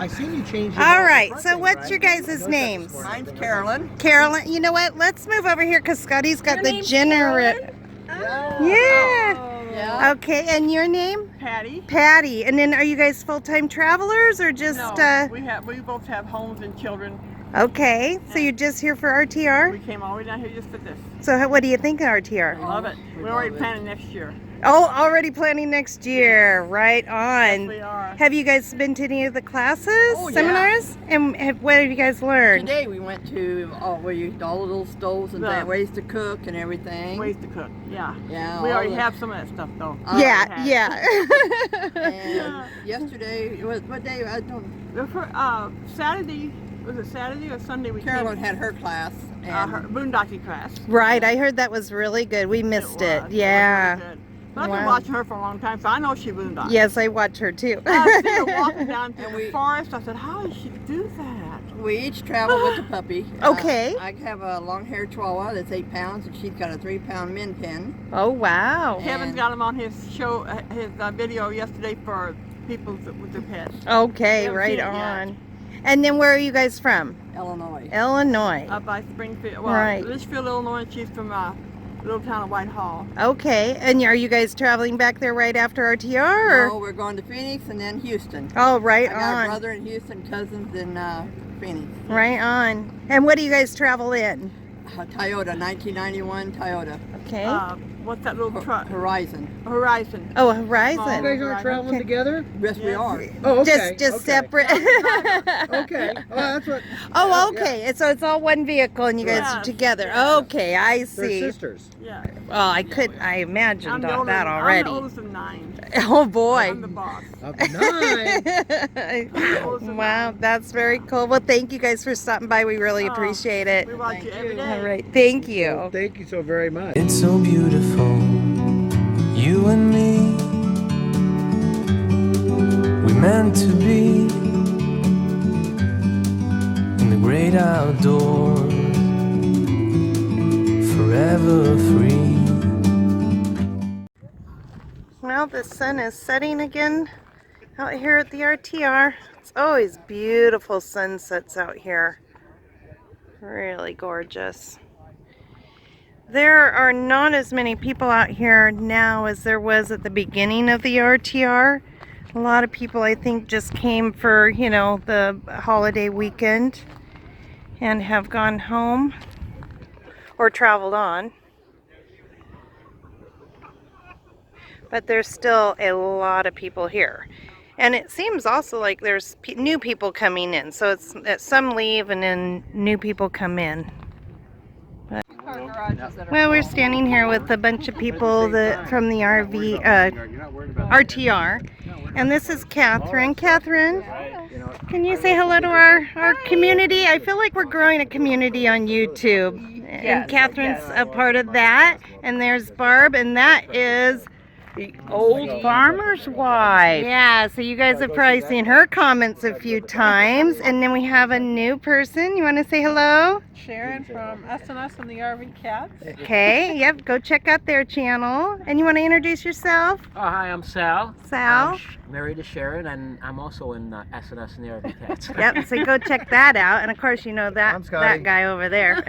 I seen you change your All right, front so thing, what's right? your guys' names? Mine's Carolyn. Carolyn, you know what? Let's move over here because Scotty's got Your the name's generous. Carolyn? Yeah. Oh. Yeah. Okay, and your name? Patty. Patty. And then are you guys full-time travelers or just No, we both have homes and children. Okay, so you're just here for RTR? We came all the way down here just for this. So what do you think of RTR? Love it. We're already planning next year. Oh, already planning next year. Right on. Yes, we are. Have you guys been to any of the classes, Oh, yeah. seminars? And what have you guys learned? Today we went to, we used all the little stoves and ways to cook and everything. Ways to cook, yeah. Yeah. We all already the- have some of that stuff though. Yeah, yeah. And yesterday, what day? I don't. Saturday, was it Saturday or Sunday? Carolyn had her class. And her boondocking class. Right, I heard that was really good. We missed it. was. Yeah. It was really good. But I've been Wow. watching her for a long time, so I know she boondocks. Yes, I watch her too. I see her walking down through And the forest. I said, how does she do that? we each travel with the puppy. Okay. I have a long-haired Chihuahua that's 8 pounds, and she's got a 3-pound min pin. Oh, wow. Kevin's got him on his show, his video yesterday for people with their pets. Okay, Haven't right seen it on. yet. And then where are you guys from? Illinois. Illinois. Up by Springfield, well, Right. Litchfield, Illinois, and she's from little town of Whitehall. Okay, and are you guys traveling back there right after RTR? Or? No, we're going to Phoenix and then Houston. Oh, right I got a on. brother in Houston, cousins in Phoenix. Right on. And what do you guys travel in? A Toyota, 1991 Toyota. Okay. What's that little truck? Horizon. Horizon. Oh, Horizon. Oh, You guys aren't traveling together? Yes, we are. Oh, okay. Just okay. separate. Okay. Oh, that's what. Oh, yeah. okay. So it's all one vehicle and you guys Yeah. are together. Yeah. Okay, I They're see. sisters. Yeah. Well, I imagined I'm the that oldest, already. I'm the oldest of 9. Oh boy. I'm the boss. Of the 9. Wow, that's very cool. Well, thank you guys for stopping by. We really Oh, appreciate it. We watch Thank you every you. day. All right, thank you. Well, thank you so very much. It's so beautiful, you and me. We meant to be in the great outdoors, forever free. Well, the sun is setting again out here at the RTR. It's always beautiful sunsets out here. Really gorgeous. There are not as many people out here now as there was at the beginning of the RTR. A lot of people, I think, just came for, you know, the holiday weekend and have gone home or traveled on. But there's still a lot of people here. And it seems also like there's new people coming in. So it's some leave and then new people come in. Well, we're standing here with a bunch of people from the RTR. And this is Catherine. Catherine, can you say hello to our community? I feel like we're growing a community on YouTube. And Catherine's a part of that. And there's Barb, and that is The old farmer's wife. yeah, so you guys have probably seen her comments a few times. And then we have a new person. You want to say hello? Sharon from S&S and the RV Cats. Okay, yep, go check out their channel. And you want to introduce yourself? Oh, hi, I'm Sal. Sal? I'm married to Sharon, and I'm also in S&S and the RV Cats. Yep, so go check that out. And of course, you know I'm Scotty. that guy over there.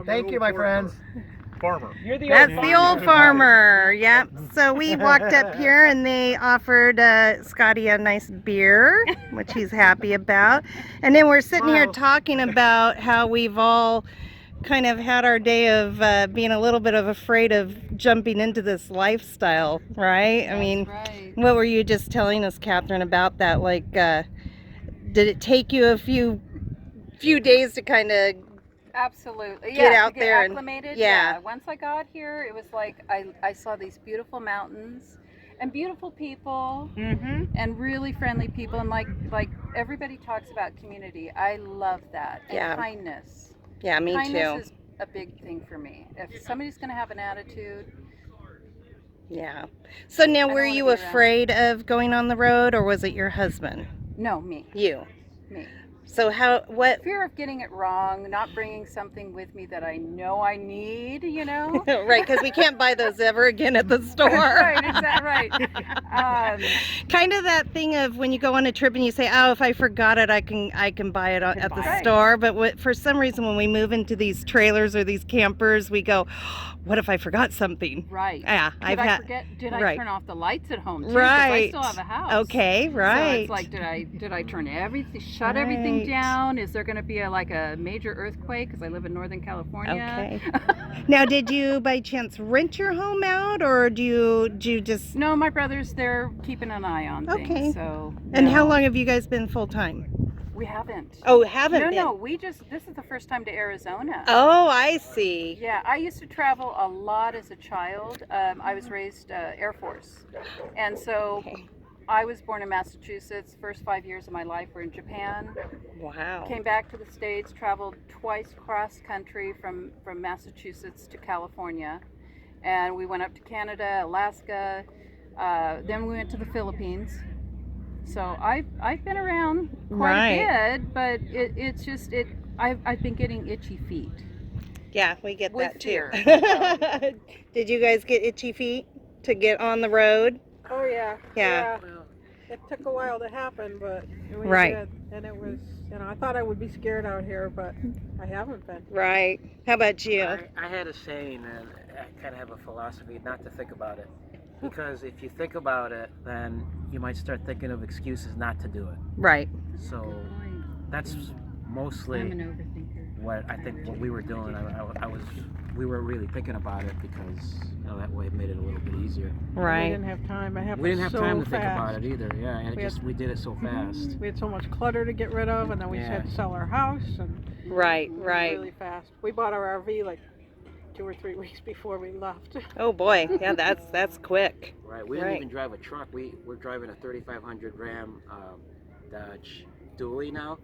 Thank you, my friends. Farmer. You're the That's old the old farmer. Yep. So we walked up here and they offered Scotty a nice beer, which he's happy about. And then we're sitting here talking about how we've all kind of had our day of being a little bit of afraid of jumping into this lifestyle, right? I mean, what were you just telling us, Catherine, about that? Like, did it take you a few days to kind of Absolutely. get yeah, out to get there and- acclimated. yeah. Once I got here, it was like I saw these beautiful mountains and beautiful people and really friendly people, and like everybody talks about community. I love that. And Yeah. kindness. Yeah, me Kindness too. is a big thing for me. If somebody's going to have an attitude, Yeah. So now, don't were wanna you be around. afraid of going on the road, or was it your husband? no, me. You. Me. So what? Fear of getting it wrong, not bringing something with me that I know I need, you know? Right, because we can't buy those ever again at the store. Right, exactly, right. Kind of that thing of when you go on a trip and you say, oh, if I forgot it, I can buy it at the store. But for some reason, when we move into these trailers or these campers, we go, what if I forgot something? Right. Yeah. Did I turn off the lights at home too? Right. I still have a house. Okay, right. So it's like, did I turn everything, shut everything down? Is there going to be a major earthquake? Because I live in Northern California. Okay. Now, did you by chance rent your home out, or do you just? No, my brothers, they're keeping an eye on things. Okay. So. And how long have you guys been full time? We haven't. Oh, haven't been? No, this is the first time to Arizona. Oh, I see. Yeah, I used to travel a lot as a child. I was raised Air Force. And so I was born in Massachusetts. First 5 years of my life were in Japan. Wow. Came back to the States, traveled twice cross country from Massachusetts to California. And we went up to Canada, Alaska. Then we went to the Philippines. So I've been around quite a bit, but it's just I've been getting itchy feet. Yeah, we get With that too. fear. Did you guys get itchy feet to get on the road? Oh yeah. Yeah. It took a while to happen, but we Right. did. And it was, I thought I would be scared out here, but I haven't been. Right. How about you? I had a saying, and I kind of have a philosophy not to think about it. Because if you think about it, then you might start thinking of excuses not to do it. Right. So that's mostly what I think what we were doing. We were really thinking about it because that way it made it a little bit easier. Right. We didn't have time. We didn't have time to think fast. about it either. Yeah, and we did it so fast. We had so much clutter to get rid of, and then we had to sell our house, and Right. really fast. We bought our RV like 2 or 3 weeks before we left. Oh boy, yeah, that's quick. Right, we didn't even drive a truck. We're driving a 3,500 Ram Dodge Dually now.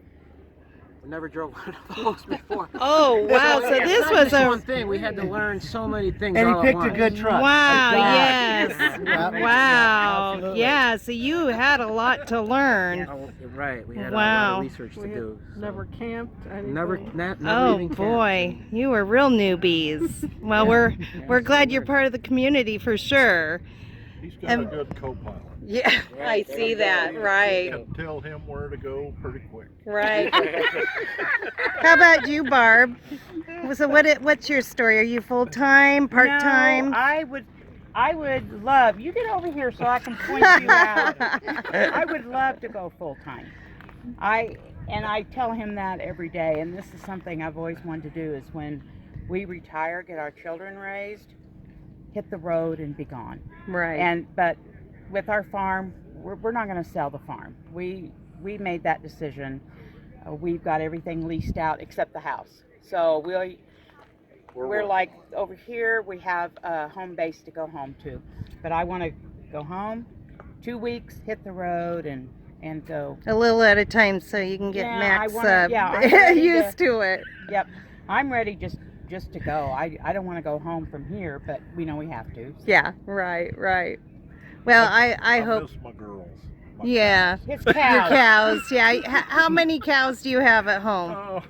We never drove one of those before. Oh wow, so this was one thing. We had to learn so many things. And all he at picked a once. good truck. Wow, Like yes. Yep. Wow. Absolutely. Yeah, so you had a lot to learn. Right, we had a Wow. lot of research to do. So. Never camped. Anything. Never Oh even camped. boy, you were real newbies. Well, we're glad you're part of the community for sure. He's got a good co-pilot. Yeah, I see that. Right. Can tell him where to go pretty quick. Right. How about you, Barb? So what's your story? Are you full time, part time? No, I would love. You get over here so I can point you out. I would love to go full time. I tell him that every day, and this is something I've always wanted to do. Is when we retire, get our children raised, hit the road and be gone. Right. But with our farm, we're not going to sell the farm. We made that decision. We've got everything leased out except the house. So we're like over here. We have a home base to go home to. But I want to go home, 2 weeks, hit the road, and go a little at a time so you can get Max I'm used to it. Yep, I'm ready just to go. I don't want to go home from here, but we know we have to. So. Yeah, right. Well, I hope. Miss my girls. Yeah. His Your cows. cows. Yeah. How many cows do you have at home? Oh,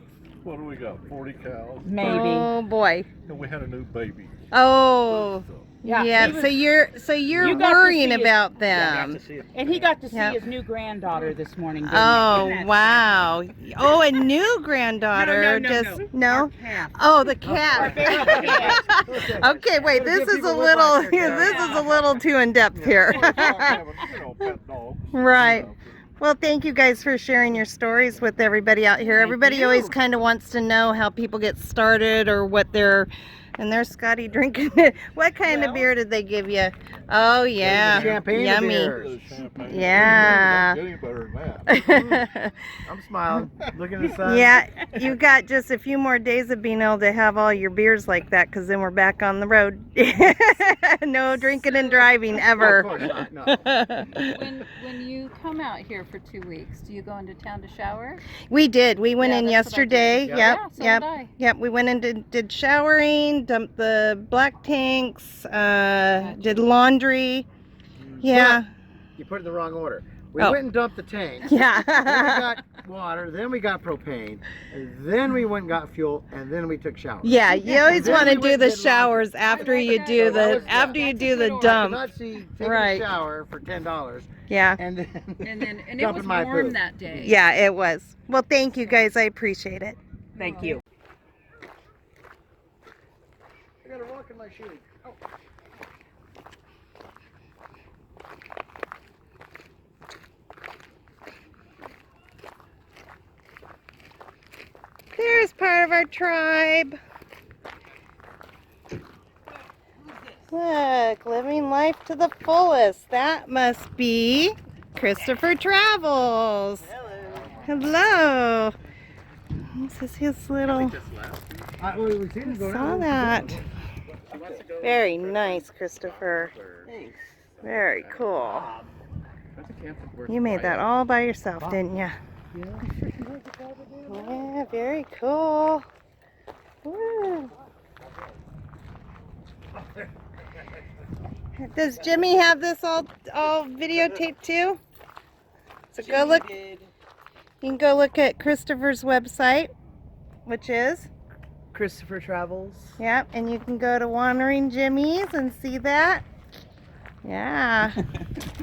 what do we got? 40 cows. Maybe. Oh boy. And we had a new baby. Oh. So, Yeah. he was- So you're You got to worrying see it. about them. And he got to see Yep. his new granddaughter this morning. didn't Oh he? wow. Oh, a new granddaughter. No. Our No. calf. Oh, the cat. Okay, wait. This is a little too in depth here. Pet dogs. Right. Well, thank you guys for sharing your stories with everybody out here. Everybody always kind of wants to know how people get started or what they're. And there's Scotty drinking it. What kind of beer did they give you? Oh yeah, Champagne yummy. beer. Yeah. Getting better than that. I'm smiling. Look at the sun. Yeah, you got just a few more days of being able to have all your beers like that, because then we're back on the road. No drinking and driving ever. Of course not, no. When you come out here for 2 weeks, do you go into town to shower? We did. We went Yeah, in that's what I yesterday. did. Yep. Yeah, so Yep. did I. Yep. We went and did showering, dumped the black tanks, did laundry. Yeah. You put it in the wrong order. We Oh. went and dumped the tank. Yeah. Then we got water, then we got propane, and then we went and got fuel, and then we took showers. Yeah, you always Then want to we do went the and did laundry. showers after you So do that the I dump. could not see taking Right. a shower for $10 Yeah. and then And it dumping was my warm poop. that day. Yeah, it was. Well, thank you guys. I appreciate it. Thank you. I got a rock in my shoe. Oh. There's part of our tribe. Look, living life to the fullest. That must be Christopher Travels. Hello. This is his little. Saw that. Very nice, Christopher. Thanks. Very cool. You made that all by yourself, didn't you? Yeah, very cool. Woo. Does Jimmy have this all videotaped too? So go look. You can go look at Christopher's website, which is Christopher Travels. Yep, and you can go to Wandering Jimmy's and see that. Yeah.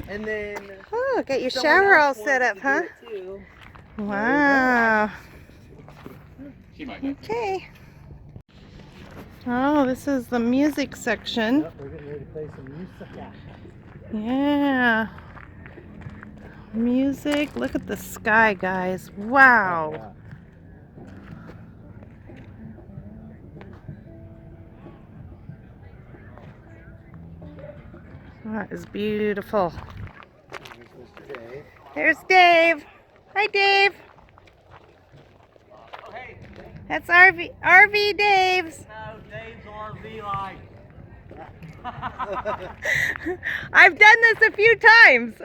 And then Oh, got your shower all set up, huh? Wow. Okay. Oh, this is the music section. Yep, we're getting ready to play some music. Yeah. Music. Look at the sky, guys. Wow. That is beautiful. There's Dave. Hi, Dave. That's RV Dave's. No, Dave's RV Lite. I've done this a few times.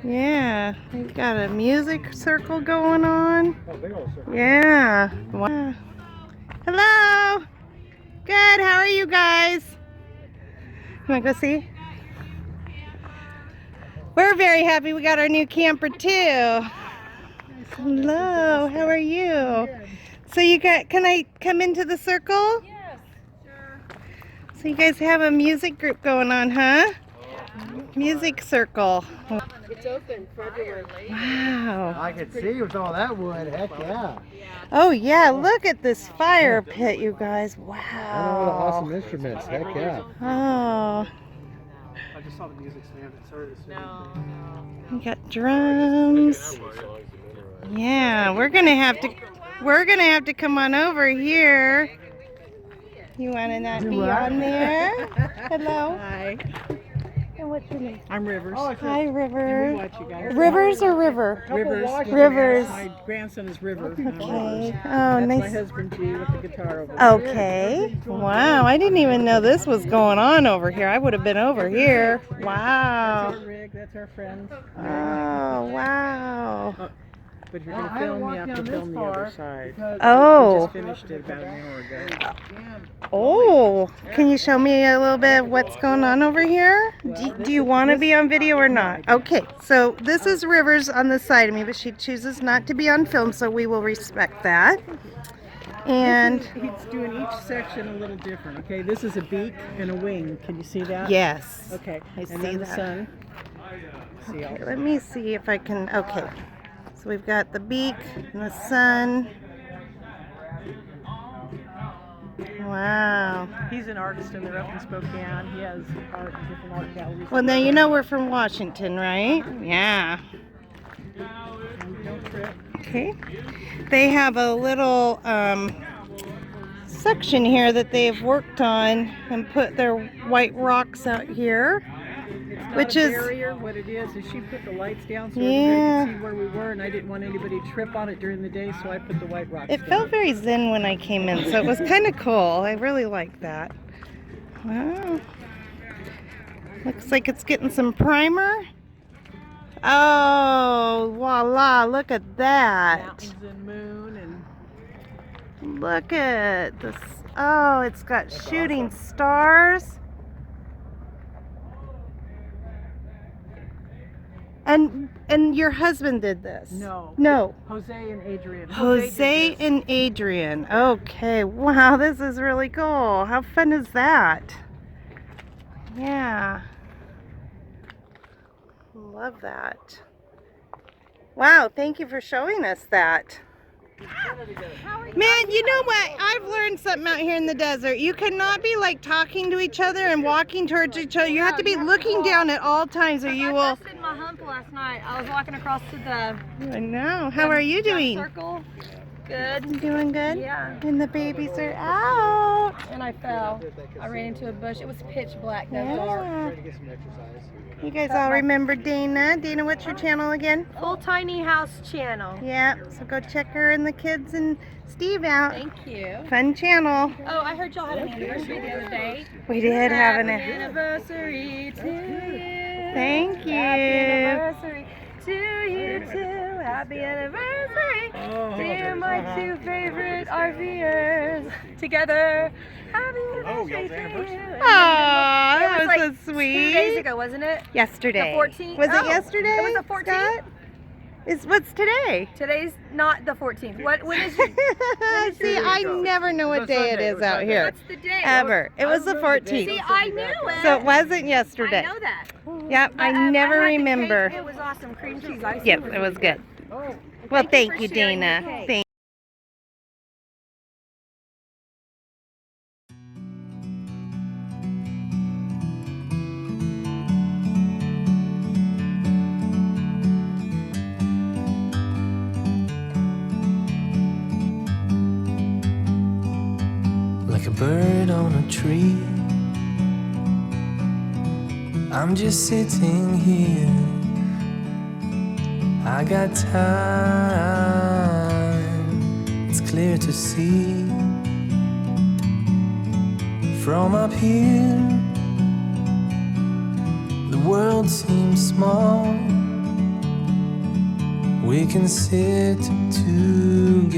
Yeah, we've got a music circle going on. Oh, big old circle. Yeah. Wow. Hello. Good. How are you guys? You want to go see? We're very happy we got our new camper too. Hello. How are you? So you got? Can I come into the circle? Yes, sure. So you guys have a music group going on, huh? Music circle. It's open for everyone. Wow. I could see with all that wood. Heck yeah. Oh yeah, look at this fire pit, you guys. Wow. I know what awesome instruments. Heck yeah. Oh, I just saw the music stand. It started to sing. we got drums. Yeah, we're gonna have to come on over here. You wanna not be on there? Hello. Hi. And what's your name? I'm Rivers. Hi, River. Watch you guys. Rivers or River? Rivers. Rivers. My grandson is River. Okay. Oh, That's my nice. husband G with the guitar over there. Okay. Wow, I didn't even know this was going on over here. I would have been over here. Wow. That's our rig. That's our friend. Oh, wow. But if you're going to film, you have to film the other side. We Oh. just finished it about an hour ago. Oh. Can you show me a little bit of what's going on over here? Do you want to be on video or not? Okay. So this is Rivers on the side of me, but she chooses not to be on film, so we will respect that. And He's doing each section a little different. Okay, this is a beak and a wing. Can you see that? yes. Okay, I and see then the that. sun. See all Okay, let me see if I can. Okay. So we've got the beak and the sun. Wow. He's an artist and they're up in Spokane. He has art in different art galleries. Well, now you know we're from Washington, right? Yeah. Don't trip. Okay. They have a little section here that they've worked on and put their white rocks out here. Which is barrier. What it is she put the lights down so Yeah. everybody could see where we were, and I didn't want anybody to trip on it during the day, so I put the white rocks It down. felt very zen when I came in, so it was kind of cool. I really liked that. Wow. Looks like it's getting some primer. Oh, voila, look at that. Mountains and moon and Look at this. Oh, it's got shooting stars. And your husband did this? No. No. Jose and Adrian. Jose and Adrian. Okay. Wow, this is really cool. How fun is that? Yeah. Love that. Wow, thank you for showing us that. Man, you know what? I've learned something out here in the desert. You cannot be like talking to each other and walking towards each other. You have to be looking down at all times or you will... I busted my hump last night. I was walking across to the... I know. How are you doing? Circle. Good. Doing good? Yeah. And the babies are out. And I fell. I ran into a bush. It was pitch black. That Yeah. dark. You guys all remember Dana? Dana, what's your channel again? Full Tiny House channel. Yeah, so go check her and the kids and Steve out. Thank you. Fun channel. Oh, I heard y'all had an anniversary the other day. We did have an anniversary to you. Thank you. Happy anniversary to you too. Happy anniversary to my two favorite RVers together. Happy anniversary to you. Aw, It that was like so sweet. 2 days ago, wasn't it? Yesterday. The 14th. Was Oh, it yesterday? It was the 14th. Scott? What's today? Today's not the 14th. When is See, I never know what day it is out here. What's the day? Ever. It was the 14th. See, I knew it. So it wasn't yesterday. I know that. Yep, I never had the remember. cake. It was awesome. Cream cheese icing. Yep, it was good. Well, thank you, for sharing the Dana. cake. Thank like a bird on a tree. I'm just sitting here. I got time, it's clear to see. From up here, the world seems small. We can sit together.